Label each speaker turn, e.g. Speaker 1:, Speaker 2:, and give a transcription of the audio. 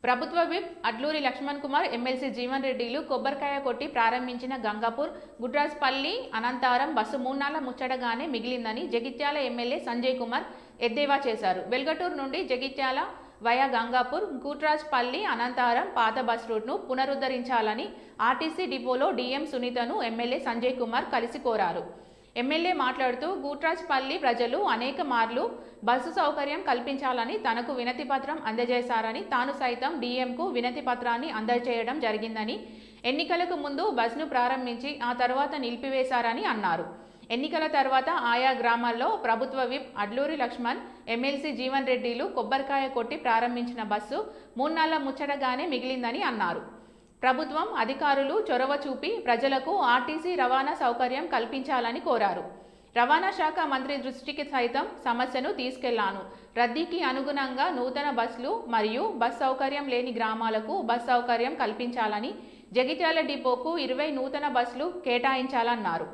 Speaker 1: ప్రభుత్వ whip Adluri Laxman Kumar, MLC Jeevan రెడ్డిలు కొబ్బరికాయ కొట్టి ప్రారంభించిన గంగాపూర్ గుడ్రాజ్పల్లి అనంతారం బస్సు 3 నాళ్ల ముచ్చటగానే మిగిలిందని జగిత్యాల ఎమ్మెల్యే సంజయ్ కుమార్ ఎద్దేవా చేశారు. వెల్గటూరు నుండి జగిత్యాల వయా గంగాపూర్, గుడ్రాజ్పల్లి అనంతారం పాత బస్ రూట్ను పునరుద్ధరించాలని ఆర్టీసీ డిపోలో డీఎం సునీతను ఎమ్మెల్యే సంజయ్ కుమార్ కలిసి కోరారు. ఎమ్మెల్యే మాట్లాడుతూ గుట్రాజ్పల్లి ప్రజలు అనేక మార్లు బస్సు సౌకర్యం కల్పించాలని తనకు వినతి పత్రం అందజేశారని, తాను సైతం డీఎంకు వినతి పత్రాన్ని అందజేయడం జరిగిందని, ఎన్నికలకు ముందు బస్సును ప్రారంభించి ఆ తర్వాత నిలిపివేశారని అన్నారు. ఎన్నికల తర్వాత ఆయా గ్రామాల్లో ప్రభుత్వ విప్ అడ్లూరి లక్ష్మణ్, ఎమ్మెల్సీ జీవన్ రెడ్డిలు కొబ్బరికాయ కొట్టి ప్రారంభించిన బస్సు 3 నాళ్ల ముచ్చటగానే మిగిలిందని అన్నారు. ప్రభుత్వం అధికారులు చొరవ చూపి ప్రజలకు ఆర్టీసీ రవాణా సౌకర్యం కల్పించాలని కోరారు. రవాణా శాఖ మంత్రి దృష్టికి సైతం సమస్యను తీసుకెళ్లాను. రద్దీకి అనుగుణంగా నూతన బస్సులు మరియు బస్ సౌకర్యం లేని గ్రామాలకు బస్ సౌకర్యం కల్పించాలని, జగిత్యాల డిపోకు 20 నూతన బస్సులు కేటాయించాలన్నారు.